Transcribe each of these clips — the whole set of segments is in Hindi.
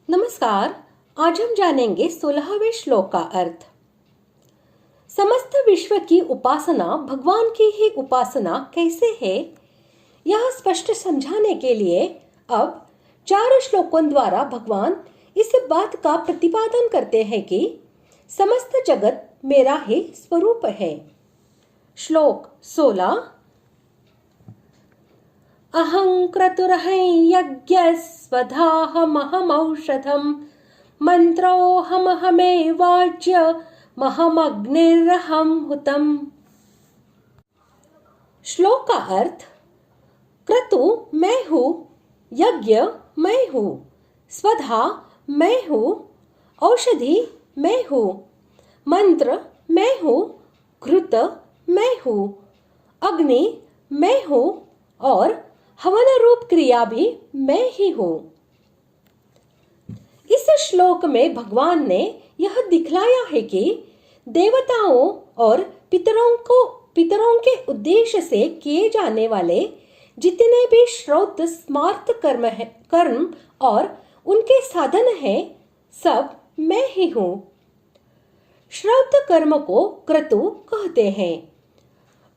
नमस्कार। आज हम जानेंगे 16वें श्लोक का अर्थ। समस्त विश्व की उपासना भगवान की ही उपासना कैसे है, यह स्पष्ट समझाने के लिए अब 4 श्लोकों द्वारा भगवान इस बात का प्रतिपादन करते हैं कि समस्त जगत मेरा ही स्वरूप है। श्लोक 16। अहं क्रतुरहं यज्ञस्वधाहमहमौषधं मन्त्रोऽहमहमेवाज्यमहमग्निरहं हुतम्। श्लोक का अर्थ। क्रतु मैं हूँ, यज्ञ मैं हूँ, स्वधा मैं हूँ, औषधि मैं हूँ, मंत्र मैं हूँ, घृत मैं हूँ, अग्नि मैं हूँ और हवन रूप क्रिया भी मैं ही हूँ। इस श्लोक में भगवान ने यह दिखलाया है कि देवताओं और पितरों के उद्देश्य से किए जाने वाले जितने भी श्रौत स्मार्त कर्म और उनके साधन हैं, सब मैं ही हूँ। श्रौत कर्म को क्रतु कहते हैं।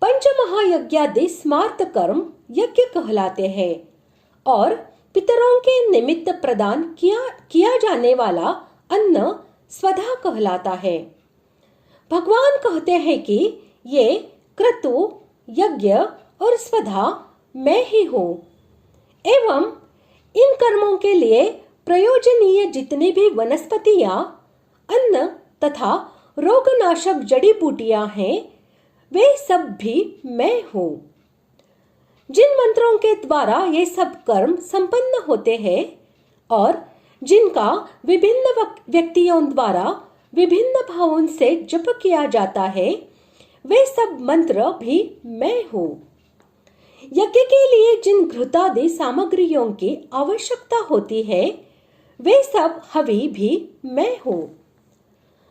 पंचमहायज्ञादि स्मार्त कर्म यज्ञ कहलाते हैं और पितरों के निमित्त प्रदान किया जाने वाला अन्न स्वधा कहलाता है। भगवान कहते हैं कि ये क्रतु, यज्ञ और स्वधा मैं ही हूँ एवं इन कर्मों के लिए प्रयोजनीय जितनी भी वनस्पतियां, अन्न तथा रोगनाशक जड़ी बूटियां हैं, वे सब भी मैं हूँ। जिन मंत्रों के द्वारा ये सब कर्म संपन्न होते हैं और जिनका विभिन्न व्यक्तियों द्वारा विभिन्न भावों से जप किया जाता है, वे सब मंत्र भी मैं हूँ। यज्ञ के लिए जिन घृतादि सामग्रियों की आवश्यकता होती है, वे सब हवि भी मैं हूँ।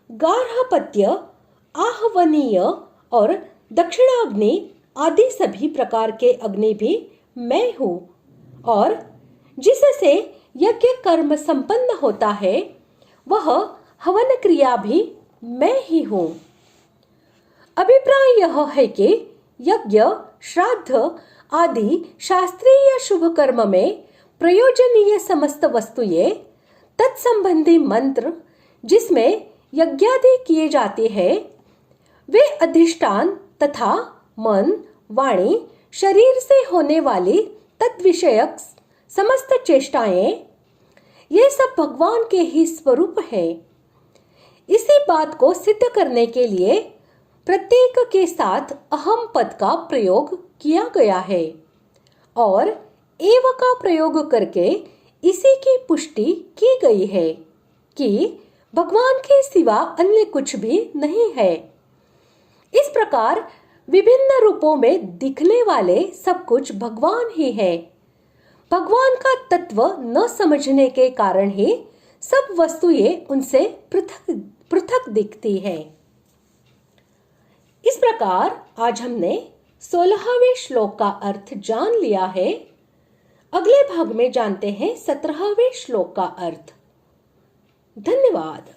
गार्हपत्य, आहवनीय और दक्षिणाग्नि आदि सभी प्रकार के अग्नि भी मैं हूँ और जिससे यज्ञ कर्म संपन्न होता है, वह हवन क्रिया भी मैं ही हूँ। अभिप्राय यह है कि यज्ञ, श्राद्ध आदि शास्त्रीय शुभ कर्म में प्रयोजनीय समस्त वस्तुएं, तत्संबंधी मंत्र जिसमें यज्ञादि किए जाते हैं, वे अधिष्ठान तथा मन, वाणी, शरीर से होने वाली तद्विषयक समस्त चेष्टाएं, ये सब भगवान के ही स्वरूप है। इसी बात को सिद्ध करने के लिए प्रत्येक के साथ अहम पद का प्रयोग किया गया है और एव का प्रयोग करके इसी की पुष्टि की गई है कि भगवान के सिवा अन्य कुछ भी नहीं है। इस प्रकार विभिन्न रूपों में दिखने वाले सब कुछ भगवान ही है। भगवान का तत्व न समझने के कारण ही सब वस्तुएं उनसे पृथक दिखती है। इस प्रकार आज हमने 16वें श्लोक का अर्थ जान लिया है। अगले भाग में जानते हैं 17वें श्लोक का अर्थ। धन्यवाद।